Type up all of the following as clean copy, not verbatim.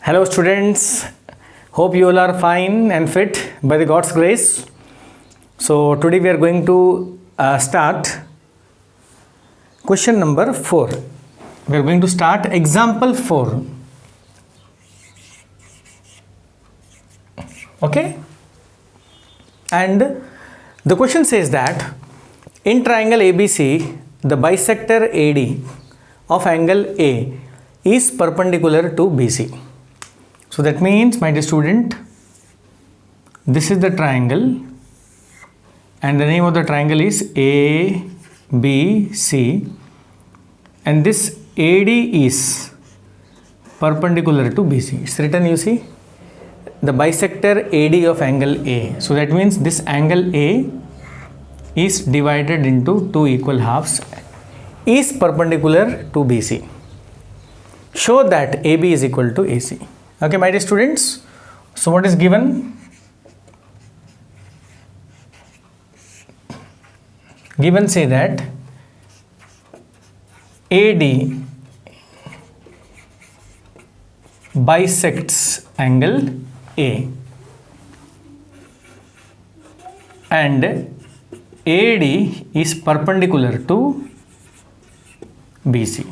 Hello students, hope you all are fine and fit by the God's grace. So today we are going to start question number 4. We are going to start example 4. Okay? And the question says that in triangle ABC, the bisector AD of angle A is perpendicular to BC. So that means, my dear student, this is the triangle and the name of the triangle is ABC, and this AD is perpendicular to BC. It's written, you see, the bisector AD of angle A. So that means this angle A is divided into two equal halves, is perpendicular to BC. Show that AB is equal to AC. Okay, my dear students. So what is given? Given say that AD bisects angle A and AD is perpendicular to BC.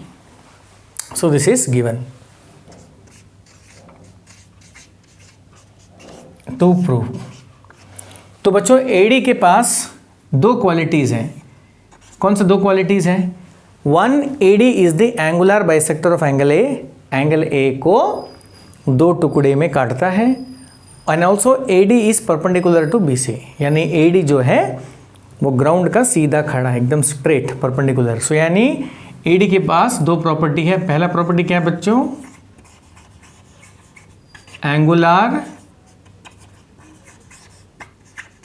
So this is given. To prove, तो बच्चों AD के पास दो qualities हैं. कौन सा दो qualities हैं? One, AD is the angular bisector of angle A. Angle A को दो टुकड़े में काटता है. And also AD is perpendicular to BC, यानी AD जो है वो ग्राउंड का सीधा खड़ा है, एकदम स्ट्रेट परपेंडिकुलर. सो यानी AD के पास दो प्रॉपर्टी है. पहला प्रॉपर्टी क्या है बच्चों? Angular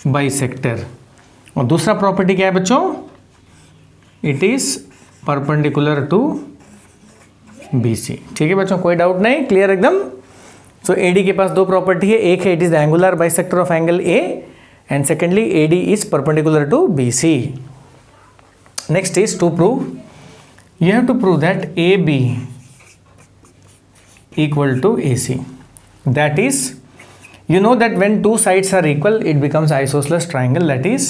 bisector. और दूसरा प्रॉपर्टी क्या है बच्चों? It is perpendicular to BC. ठीक है बच्चों, कोई डाउट नहीं, क्लियर एकदम. सो AD के पास दो प्रॉपर्टी है. एक है it is the angular bisector of angle A and secondly AD is perpendicular to BC. Next is to prove, you have to prove that AB equal to AC. That is, you know that when two sides are equal, it becomes isosceles triangle. That is,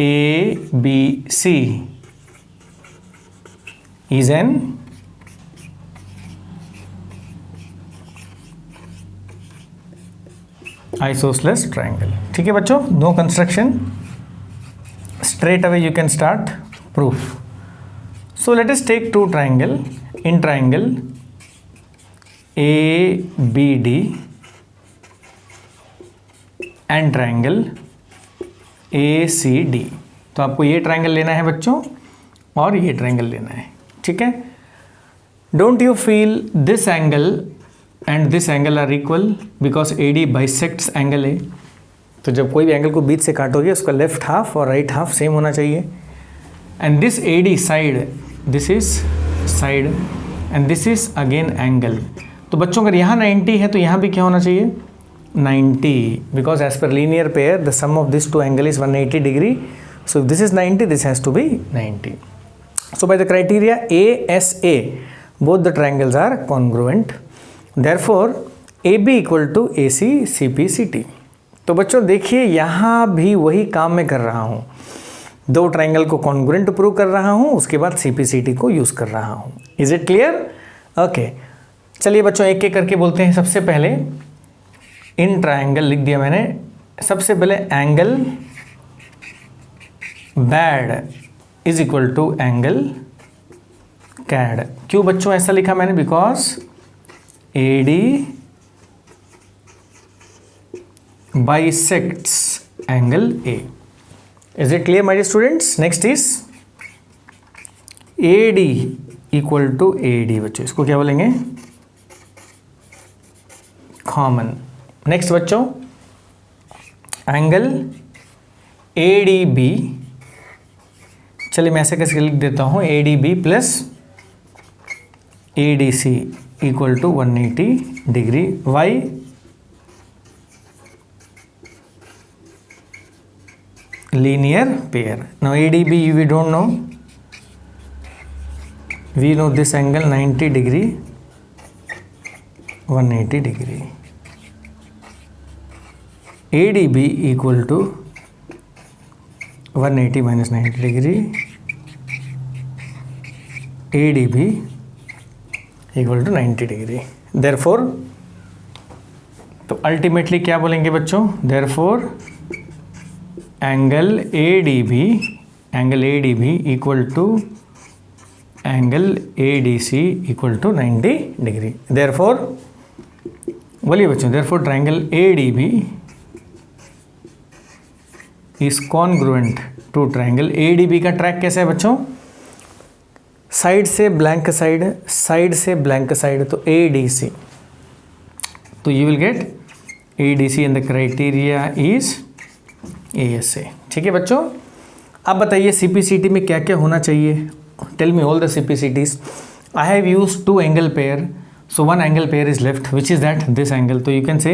ABC is an isosceles triangle. ठीक है बच्चों, no construction, straight away you can start proof. So let us take two triangle. In triangle ABD and triangle ACD. तो आपको ये triangle लेना है बच्चों और ये ट्राइंगल लेना है. ठीक है. Don't you feel this angle and this angle are equal because AD bisects angle A. तो जब कोई भी एंगल को बीच से काटोगे उसका लेफ्ट हाफ और राइट हाफ सेम होना चाहिए. And this AD side, this is side and this is again angle. तो बच्चों अगर यहाँ 90 है तो यहाँ भी क्या होना चाहिए? 90, because as per linear pair the sum of this two angle is 180 degree. So this is 90, this has to be 90. So by the criteria ASA both the triangles are congruent. Therefore AB equal to AC CPCT. तो बच्चों देखिए यहाँ भी वही काम मैं कर रहा हूँ. दो ट्राइंगल को कॉन्ग्रुएंट प्रूव कर रहा हूँ, उसके बाद CPCT को यूज़ कर रहा हूँ. Is it clear? ओके, चलिए बच्चों एक एक करके बोलते हैं. सबसे पहले इन ट्राइंगल लिख दिया मैंने. सबसे पहले angle BAD is equal to angle CAD. क्यों बच्चों ऐसा लिखा मैंने? Because AD bisects angle A. Is it clear my dear students? Next is AD equal to AD. बच्चों इसको क्या बोलेंगे? कॉमन. नेक्स्ट बच्चों एंगल ADB. चलिए मैं ऐसे कैसे लिख देता हूँ, ADB plus ADC equal to 180 degree. Why? linear pair. Now ADB we don't know, we know this angle 90 degree 180 degree, ADB equal to 180 minus 90 degree, ADB equal to 90 degree. Therefore तो ultimately क्या बोलेंगे बच्चों, therefore angle ADB equal to angle ADC equal to 90 degree. Therefore बोलिए बच्चों, therefore triangle ADB is congruent to triangle ADB का track कैसा है बच्चों, साइड से ब्लैंक साइड, साइड से ब्लैंक साइड, तो ADC, तो you will get ADC and the criteria is ASA। ठीक है बच्चों, अब बताइए CPCT में क्या क्या होना चाहिए, tell me all the CPCTs। I have used 2 angle pair, so 1 angle pair is left which is that this angle, तो you can say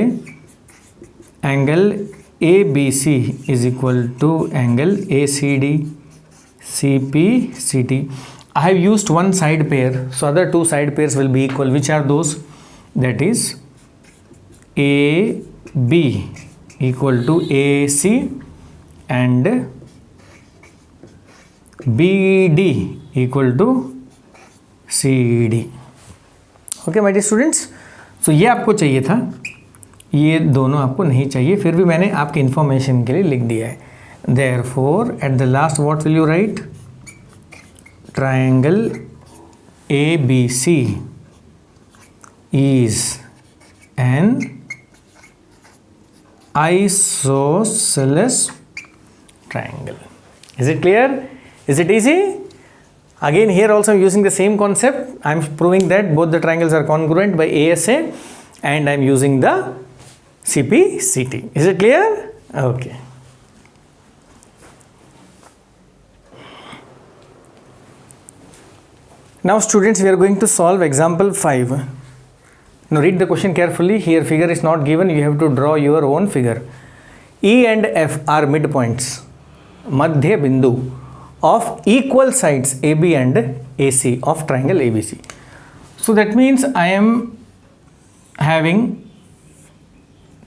angle ABC is equal to angle ACD CPCT. I have used 1 side pair, so other 2 side pairs will be equal. Which are those? That is AB equal to AC and BD equal to CD. Okay my dear students, so ये आपको चाहिए था, ये दोनों आपको नहीं चाहिए, फिर भी मैंने आपके इन्फॉर्मेशन के लिए लिख दिया है। Therefore at the last what will you right, triangle ABC is an isosceles triangle. Is it clear? Is it easy? Again here also I am using the same concept. I am proving that both the triangles are congruent by ASA and I am using the CPCT. Is it clear? Okay. Now students, we are going to solve example 5. Now read the question carefully. Here figure is not given, you have to draw your own figure. E and F are midpoints, madhya bindu of equal sides AB and AC of triangle ABC. So that means I am having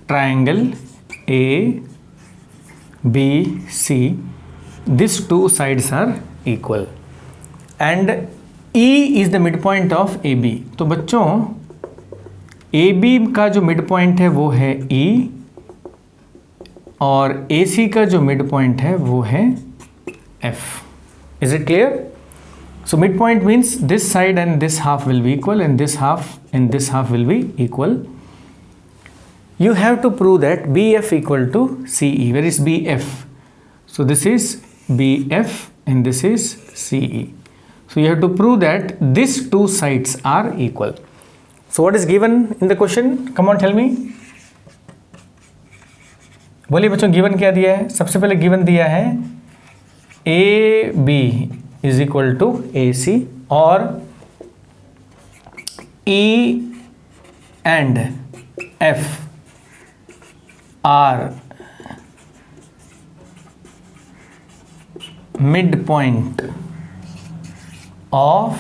triangle ABC, these 2 sides are equal and E is the midpoint of AB. तो बच्चों AB का जो midpoint है वो है E और AC का जो midpoint है वो है F. Is it clear? So midpoint means this side and this half will be equal and this half and this half will be equal. You have to prove that BF equal to CE. Where is BF? So this is BF and this is CE. So you have to prove that these 2 sides are equal. So what is given in the question? Come on, tell me. बोलिए बच्चों, given क्या दिया है? सबसे पहले given दिया है AB is equal to AC और E and F are midpoint of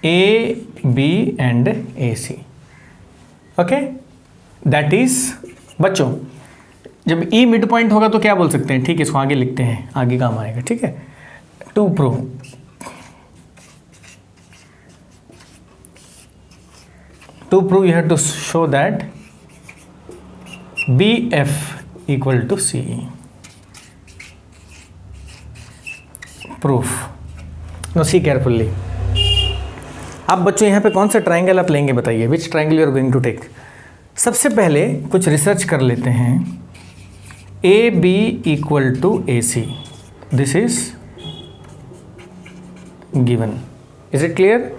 A, B and AC. Okay, that is बच्चों जब E मिड पॉइंट होगा तो क्या बोल सकते हैं, ठीक है इसको आगे लिखते हैं, आगे काम आएगा। ठीक है, to prove you have to show that BF equal to CE. Proof. No see carefully. अब बच्चों यहाँ पे कौन सा ट्राइंगल आप लेंगे बताइए, which triangle you are going to take. सबसे पहले कुछ रिसर्च कर लेते हैं। AB equal to AC, this is given. Is it clear?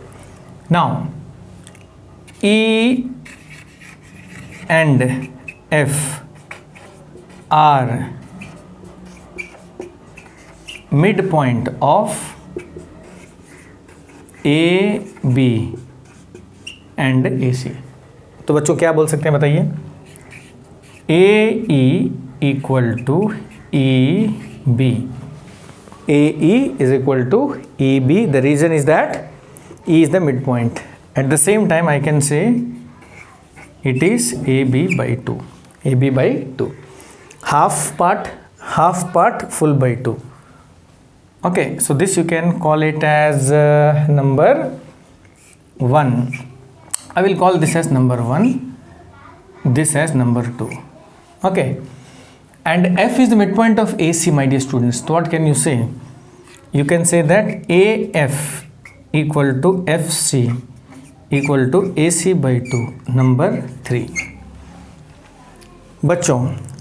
Now E and F are midpoint of A, B and AC। तो बच्चों क्या बोल सकते हैं बताइए, AE equal to EB, AE is equal to EB. The reason is that E is the midpoint At the same time I can say it is AB by 2. AB by 2. Half part, full by 2. Okay, so this you can call it as number 1. I will call this as number 1, this as number 2. Okay, and F is the midpoint of AC, my dear students. So what can you say? You can say that AF equal to FC equal to AC by 2, number 3. बच्चों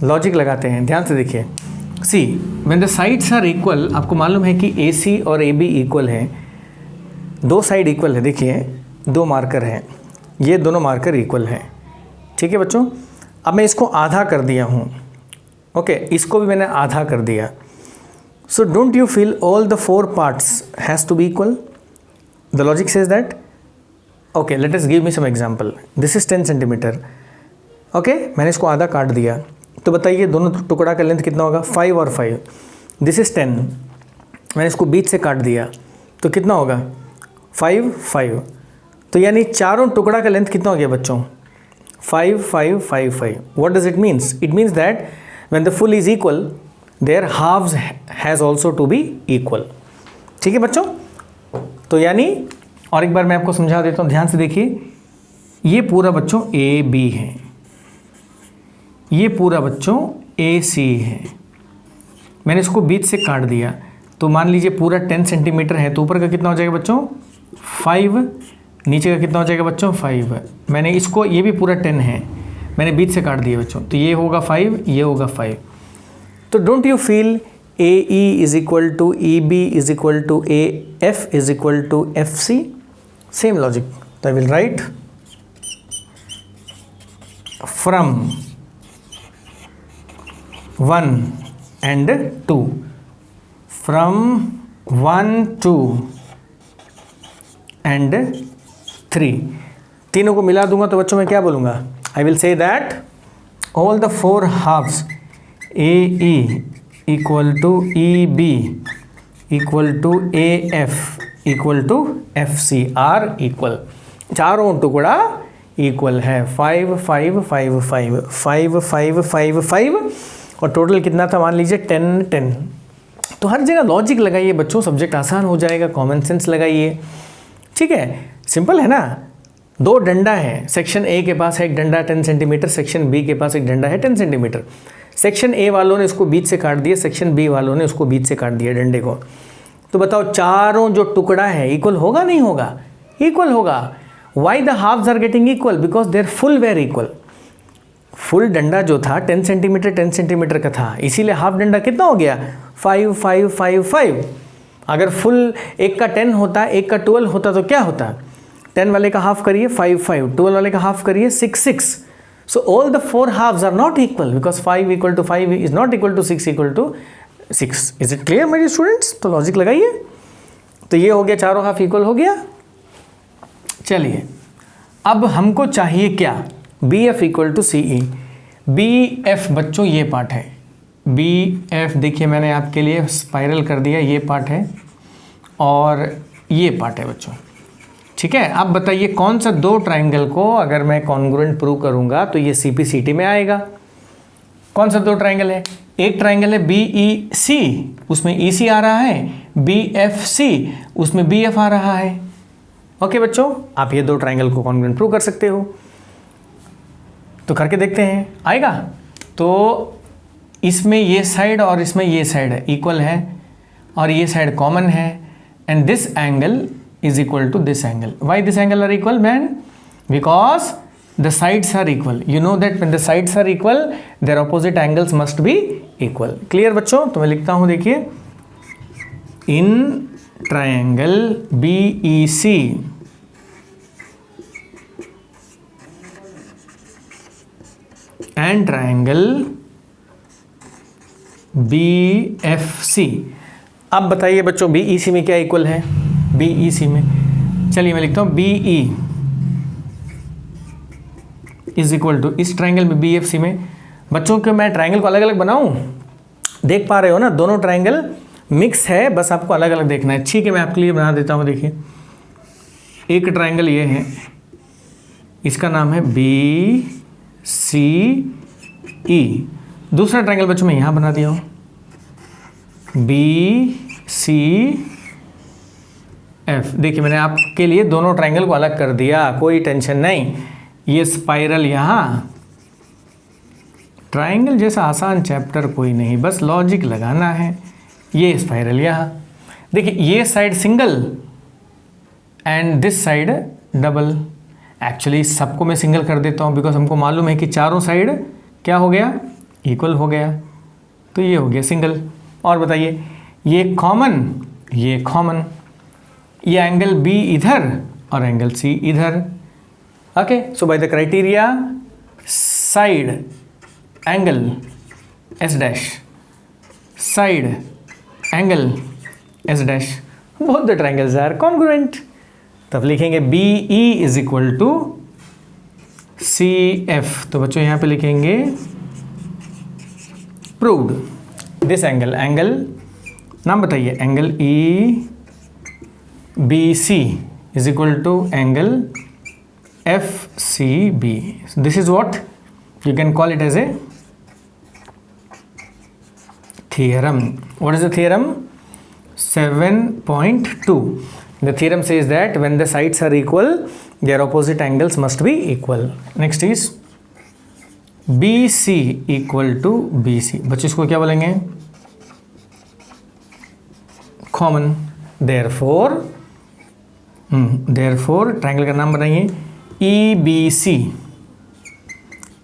logic लगाते हैं, ध्यान से देखिए. See when the sides are equal, आपको मालूम है कि AC और AB इक्वल है, दो साइड इक्वल है. देखिए दो मार्कर हैं, ये दोनों मार्कर इक्वल हैं. ठीक है बच्चों, अब मैं इसको आधा कर दिया हूँ. ओके, इसको भी मैंने आधा कर दिया. So don't you feel all the 4 parts has to be equal? The logic says that. Okay, let us give me some example. This is 10 centimetre. Okay, मैंने इसको आधा काट दिया, तो बताइए दोनों टुकड़ा का लेंथ कितना होगा? 5 और 5. This is 10. मैंने इसको बीच से काट दिया, तो कितना होगा? 5 5. तो यानी चारों टुकड़ा का लेंथ कितना हो गया बच्चों? 5 5 5 5. What does it means? It means that when the full is equal their halves has also to be equal. ठीक है बच्चों, तो यानी और एक बार मैं आपको समझा देता हूँ, ध्यान से देखिए. ये पूरा बच्चों AB है, ये पूरा बच्चों AC है. मैंने इसको बीच से काट दिया, तो मान लीजिए पूरा 10 सेंटीमीटर है, तो ऊपर का कितना हो जाएगा बच्चों? 5. नीचे का कितना हो जाएगा बच्चों? 5. मैंने इसको, ये भी पूरा 10 है, मैंने बीच से काट दिया बच्चों, तो ये होगा 5, ये होगा 5. तो don't you feel AE is equal to EB is equal to AF is equal to FC? Same logic. तो I will write from 1 and 2, from 1 2 and 3. तीनों को मिला दूंगा तो बच्चों मैं क्या बोलूँगा? I will say that all the 4 halves AE equal to EB equal to AF equal to FC are equal. चारों टुकड़ा इक्वल है. 5 5 5 5 5 5 5 5 और टोटल कितना था? मान लीजिए 10 10. तो हर जगह लॉजिक लगाइए बच्चों, सब्जेक्ट आसान हो जाएगा. कॉमन सेंस लगाइए. ठीक है, सिंपल है ना. 2 डंडा है, सेक्शन A के पास है एक डंडा 10 सेंटीमीटर, सेक्शन B के पास एक डंडा है 10 सेंटीमीटर. सेक्शन A वालों ने इसको बीच से काट दिया, सेक्शन B वालों ने उसको बीच से काट दिया डंडे को. तो बताओ चारों जो टुकड़ा है इक्वल होगा नहीं होगा? इक्वल होगा. Why the halves are getting equal? Because their full were equal. Full डंडा जो था 10 सेंटीमीटर का था, इसीलिए हाफ डंडा कितना हो गया? 5 5 5 5. अगर फुल एक का 10 होता, एक का 12 होता तो क्या होता? 10 वाले का हाफ करिए 5 5, 12 वाले का हाफ करिए 6 6. So all the 4 halves are not equal because 5 equal to 5 is not equal to 6 equal to 6. Is it clear my dear students? तो लॉजिक लगाइए. तो ये हो गया, चारों हाफ इक्वल हो गया. चलिए अब हमको चाहिए क्या? BF equal to CE. BF बच्चों ये पार्ट है. BF देखिए मैंने आपके लिए स्पाइरल कर दिया, ये पार्ट है और ये पार्ट है बच्चों. ठीक है, अब बताइए कौन सा 2 ट्राइंगल को अगर मैं कॉन्ग्रुएंट प्रूव करूंगा तो ये CPCT में आएगा? कौन सा 2 ट्राइंगल है? एक ट्राइंगल है BEC, उसमें EC आ रहा है. BFC, उसमें BF आ रहा है. ओके बच्चों, आप ये 2 ट्राइंगल को कॉन्ग्रुएंट प्रूव कर सकते हो. तो करके देखते हैं, आएगा? तो इसमें ये साइड और इसमें ये साइड इक्वल है और ये साइड कॉमन है. And this angle is equal to this angle. Why this angle are equal man? Because the sides are equal. You know that when the sides are equal, their opposite angles must be equal. Clear बच्चों? तो मैं लिखता हूँ, देखिए in triangle BEC and triangle BFC. अब बताइए बच्चों BEC में क्या इक्वल है? BEC में, चलिए मैं लिखता हूँ BE इज इक्वल टू इस ट्राइंगल में BFC में. बच्चों के मैं ट्राइंगल को अलग अलग बनाऊँ? देख पा रहे हो ना, दोनों ट्राइंगल मिक्स है, बस आपको अलग अलग देखना है. ठीक है, मैं आपके लिए बना देता हूँ. देखिए एक ट्राइंगल ये है, इसका नाम है BCE। दूसरा ट्राइंगल बच्चों मैं यहाँ बना दिया हूँ BCF। देखिए मैंने आपके लिए दोनों ट्राइंगल को अलग कर दिया, कोई टेंशन नहीं। ये स्पाइरल यहाँ, ट्राइंगल जैसा आसान चैप्टर कोई नहीं, बस लॉजिक लगाना है। ये स्पाइरल यहाँ, देखिए ये side single and this side double. Actually सबको मैं सिंगल कर देता हूँ बिकॉज हमको मालूम है कि चारों साइड क्या हो गया, इक्वल हो गया, तो ये हो गया सिंगल। और बताइए ये कॉमन, ये कॉमन, ये एंगल B इधर और एंगल C इधर। Okay, so by the criteria side angle S dash, side angle S dash, both the triangles are congruent. तब लिखेंगे BE is equal to CF। तो बच्चों यहाँ पे लिखेंगे प्रूव्ड दिस एंगल, एंगल नाम बताइए, angle EBC is equal to angle FCB। This is what you can call it as a theorem. What is the theorem? 7.2. The theorem says that when the sides are equal, their opposite angles must be equal. Next is BC equal to BC. बच्चों इसको क्या बोलेंगे? Common. Therefore triangle का नाम बनाइए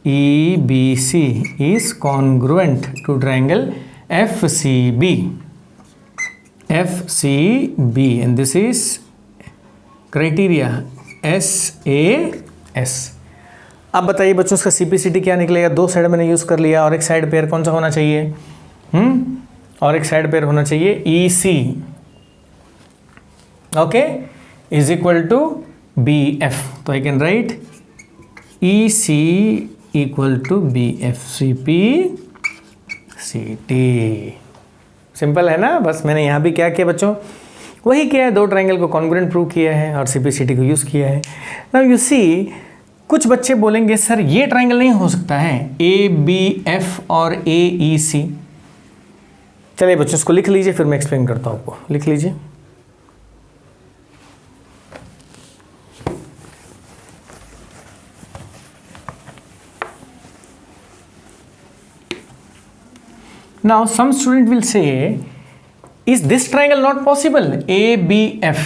EBC is congruent to triangle FCB and this is criteria SAS। अब बताइए बच्चों इसका CPCT क्या निकलेगा? दो साइड मैंने यूज़ कर लिया और एक साइड पेयर कौन सा होना चाहिए? और एक साइड पेयर होना चाहिए EC, okay, is equal to BF। तो I can write EC equal to BF CPCT। Simple है ना? बस मैंने यहाँ भी क्या किया बच्चों, वही किया है, दो ट्राइंगल को कॉन्ग्रुएंट प्रूव किया है और CPCT को यूज़ किया है। नाउ यू सी, कुछ बच्चे बोलेंगे सर ये ट्राइंगल नहीं हो सकता है ABF और AEC। चलिए बच्चों इसको लिख लीजिए, फिर मैं एक्सप्लेन करता हूँ आपको। लिख लीजिए, now some student will say is this triangle not possible ABF।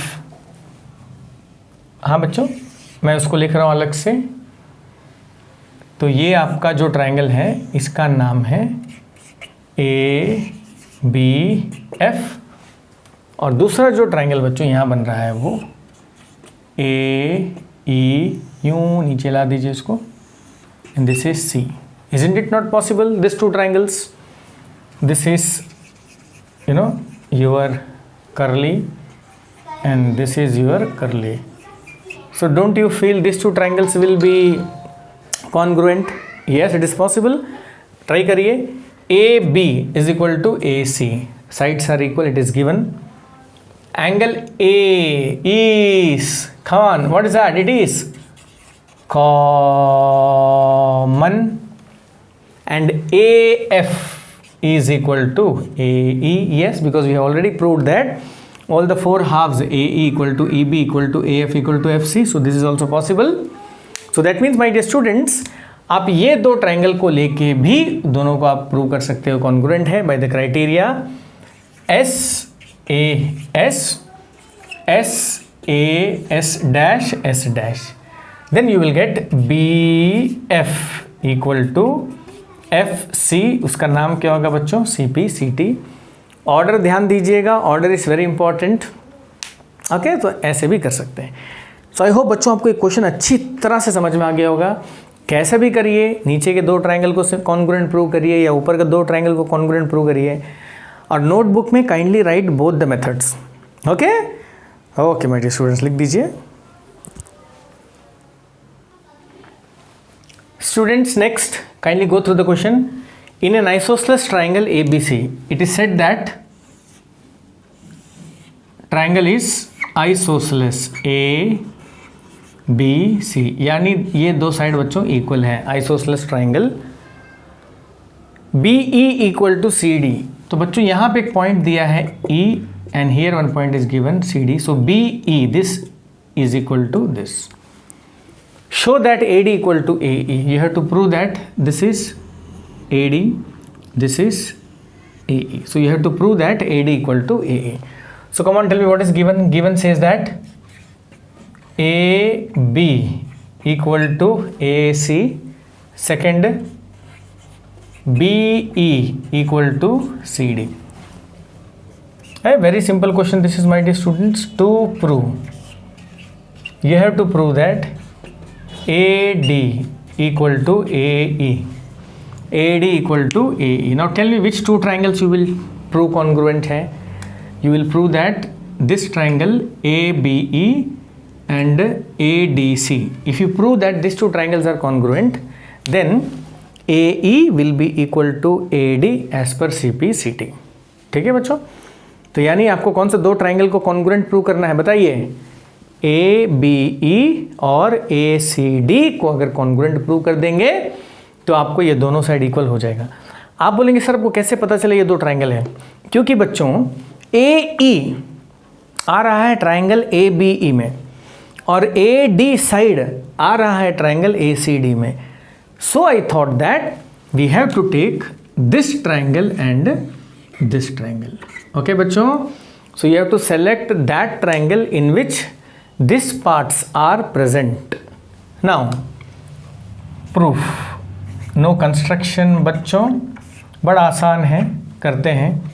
हाँ बच्चों मैं उसको लिख रहा हूँ अलग से। तो ये आपका जो ट्राइंगल है इसका नाम है ABF और दूसरा जो ट्राइंगल बच्चों यहाँ बन रहा है वो AE, यूं नीचे ला दीजिए इसको, and this is C। Isn't it not possible these two triangles? This is your curly and this is your curly. So don't you feel these two triangles will be congruent? Yes, it is possible. Try करिए। AB is equal to AC, sides are equal, it is given। Angle A is, come on, what is that? It is common and AF is equal to AE, yes, because we have already proved that all the four halves AE equal to EB equal to AF equal to FC, so this is also possible। So that means my dear students, आप ये दो triangle को लेके भी दोनों को आप prove कर सकते हो कॉन्ग्रुएंट है by the criteria SAS dash S dash. Then you will get BF equal to FC, उसका नाम क्या होगा बच्चों? CPCT। ऑर्डर ध्यान दीजिएगा, order is very important. Okay, तो ऐसे भी कर सकते हैं। सो आई होप बच्चों आपको एक क्वेश्चन अच्छी तरह से समझ में आ गया होगा। कैसे भी करिए, नीचे के दो ट्राइंगल को कॉन्ग्रुएंट प्रूव करिए या ऊपर के दो ट्राइंगल को कॉन्ग्रुएंट प्रूव करिए और नोटबुक में kindly write both the methods. Okay okay my dear students, लिख दीजिए। Students, next, kindly go through the question. In an isosceles triangle ABC, it is said that triangle is isosceles A, B C, यानी ये दो side बच्चों equal है, isosceles triangle B E equal to C D. तो बच्चों यहाँ पे एक पॉइंट दिया है E and here one point is given C D, so B E this is equal to this. Show that A D equal to A E, you have to prove that this is A D, this is A E, so you have to prove that AD equal to AE. So come on, tell me what is given. Given says that AB equal to AC, second BE equal to CD. A very simple question this is, my dear students. To prove, you have to prove that AD equal to AE, AD equal to AE. Now tell me which two triangles you will prove congruent है. You will prove that this triangle ABE and ADC. If you prove that these two triangles are congruent, then AE will be equal to AD as per CPCT. ठीक है बच्चों, तो यानी आपको कौन सा दो ट्राइंगल को कॉन्ग्रुएंट प्रूव करना है बताइए। ABE और ACD को अगर कॉन्ग्रुएंट प्रूव कर देंगे तो आपको ये दोनों साइड इक्वल हो जाएगा। आप बोलेंगे सर आपको कैसे पता चले ये दो ट्राइंगल है? क्योंकि बच्चों AE आ रहा है ट्राइंगल ABE में और AD साइड आ रहा है ट्राइंगल ACD में। So I thought that we have to take this triangle and this triangle. Okay बच्चों, so you have to select that triangle in which this parts are present. Now proof, no construction बच्चों, बड़ा आसान है, करते हैं।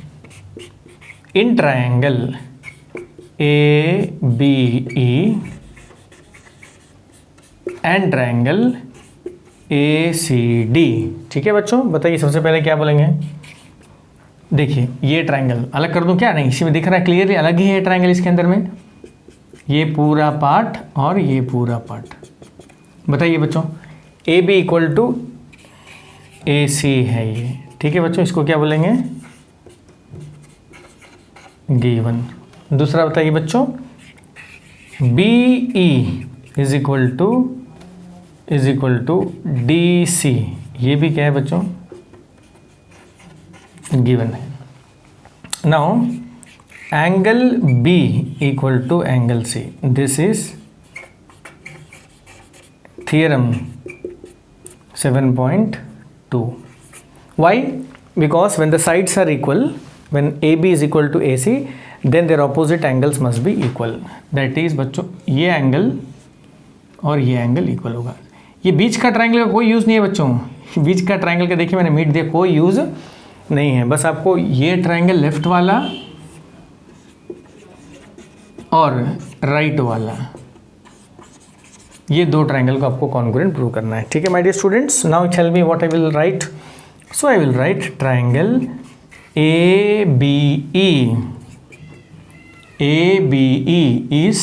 In triangle ABE and triangle ACD, ठीक है बच्चों, बताइए सबसे पहले क्या बोलेंगे। देखिए ये ट्रायंगल अलग कर दूं क्या? नहीं, इसी में दिख रहा है क्लियरली अलग ही है ट्रायंगल इसके अंदर में, ये पूरा पार्ट और ये पूरा पार्ट। बताइए बच्चों AB इक्वल टू AC है ये, ठीक है बच्चों, इसको क्या बोलेंगे? गिवन। दूसरा बताइए बच्चों BE is equal to DC, ये भी क्या है बच्चों? गिवन है। Now angle B equal to angle C, this is theorem 7.2. Why? Because when the sides are equal, when AB is equal to AC, then their opposite angles must be equal. That is बच्चों ये angle और ये angle equal होगा। ये बीच का triangle का कोई use नहीं है बच्चों, बीच का ट्रायंगल का देखिए मैंने मीट दिया, कोई यूज़ नहीं है। बस आपको ये ट्रायंगल लेफ्ट वाला और राइट वाला, ये दो ट्रायंगल को आपको कॉन्ग्रुएंट प्रूव करना है। ठीक है my dear students, now tell me what I will write. So I will write triangle ABE is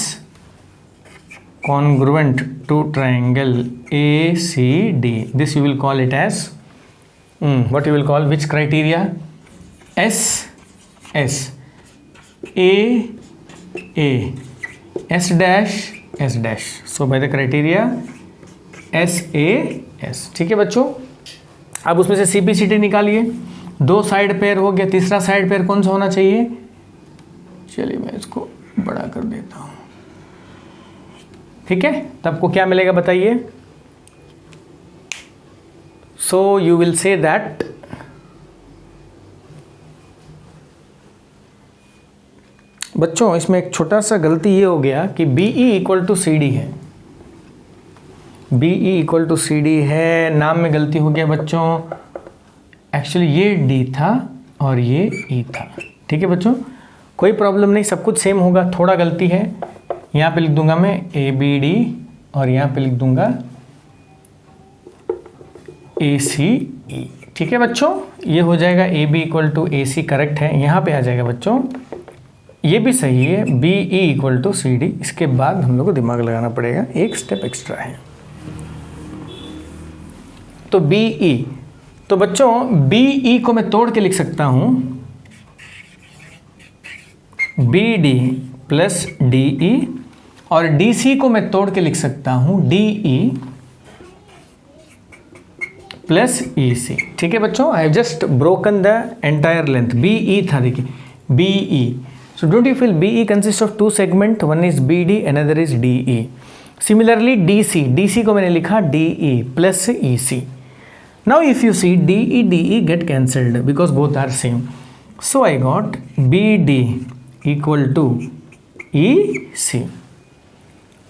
congruent to triangle ACD. This you will call it as what you will call, which criteria? S dash. So by the criteria SAS. ठीक है बच्चों, अब उसमें से CPCT निकालिए। दो side pair हो गया, तीसरा साइड पेयर कौन सा होना चाहिए? चलिए मैं इसको बड़ा कर देता हूं, ठीक है। तब को क्या मिलेगा बताइए? So you will say that बच्चों इसमें एक छोटा सा गलती ये हो गया कि BE इक्वल टू CD है, BE इक्वल टू CD है, नाम में गलती हो गया बच्चों। एक्चुअली ये D था और ये E था, ठीक है बच्चों, कोई प्रॉब्लम नहीं, सब कुछ सेम होगा, थोड़ा गलती है। यहाँ पे लिख दूंगा मैं ABD और यहाँ पे लिख दूंगा ACE, ठीक है बच्चों, ये हो जाएगा AB equal to AC correct है। यहाँ पे आ जाएगा बच्चों, ये भी सही है, BE इक्वल टू CD। इसके बाद हम लोग को दिमाग लगाना पड़ेगा, एक स्टेप एक्स्ट्रा है। तो BE, तो बच्चों BE को मैं तोड़ के लिख सकता हूं BD प्लस DE और DC को मैं तोड़ के लिख सकता हूं DE प्लस EC। ठीक है बच्चों, I have just broken the entire length. BE था, देखिए BE। So don't you feel BE consist of 2 segment, one is BD another is DE। Similarly DC को मैंने लिखा DE plus EC। Now if you see DE get cancelled because both are same. So I got BD equal to EC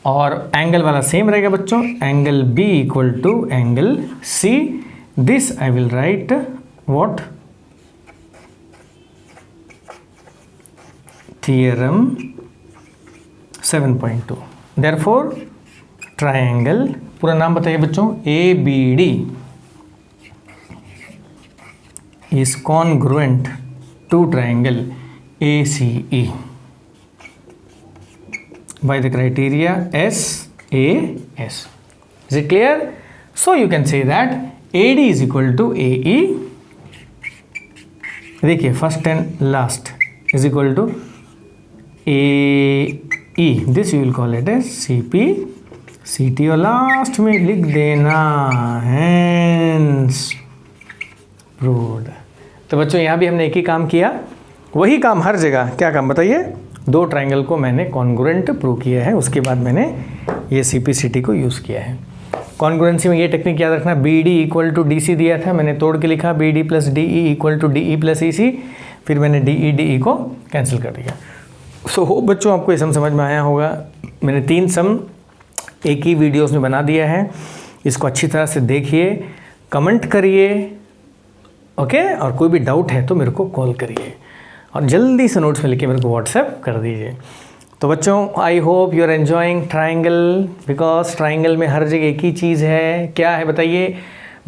और angle वाला same रहेगा बच्चों, angle B equal to angle C. This I will write what? Theorem 7.2. Therefore triangle, पूरा नाम बताइए बच्चों, ABD is congruent to triangle ACE by the criteria SAS. Is it clear? So you can say that AD is equal to AE, देखिए first and last is equal to AE, this you will call it as CP CT और last में लिख देना hence proved। तो बच्चों यहाँ भी हमने एक ही काम किया, वही काम हर जगह। क्या काम बताइए? 2 ट्राइंगल को मैंने कॉन्ग्रुएंट प्रूव किया है, उसके बाद मैंने ये CP/CT को यूज़ किया है। कॉन्ग्रुएंसी में ये टेक्निक याद रखना, BD इक्वल टू DC दिया था, मैंने तोड़ के लिखा BD plus DE equal to DE plus EC, फिर मैंने DE को कैंसिल कर दिया। सो होप बच्चों आपको ये समझ में आया होगा। मैंने 3 सम एक ही वीडियोज़ में बना दिया है, इसको अच्छी तरह से देखिए, कमेंट करिए, ओके और कोई भी डाउट है तो मेरे को कॉल करिए और जल्दी से नोट्स में लिख के मेरे को व्हाट्सएप कर दीजिए। तो बच्चों I hope you are enjoying triangle, because triangle में हर जगह एक ही चीज़ है। क्या है बताइए?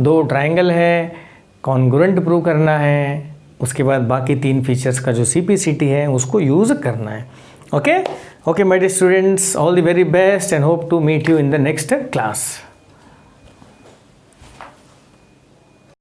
2 ट्राइंगल है, कॉन्ग्रुएंट प्रूव करना है, उसके बाद बाकी 3 फीचर्स का जो CP/CT है उसको यूज़ करना है। Okay my dear students, all the very best and hope to meet you in the next class.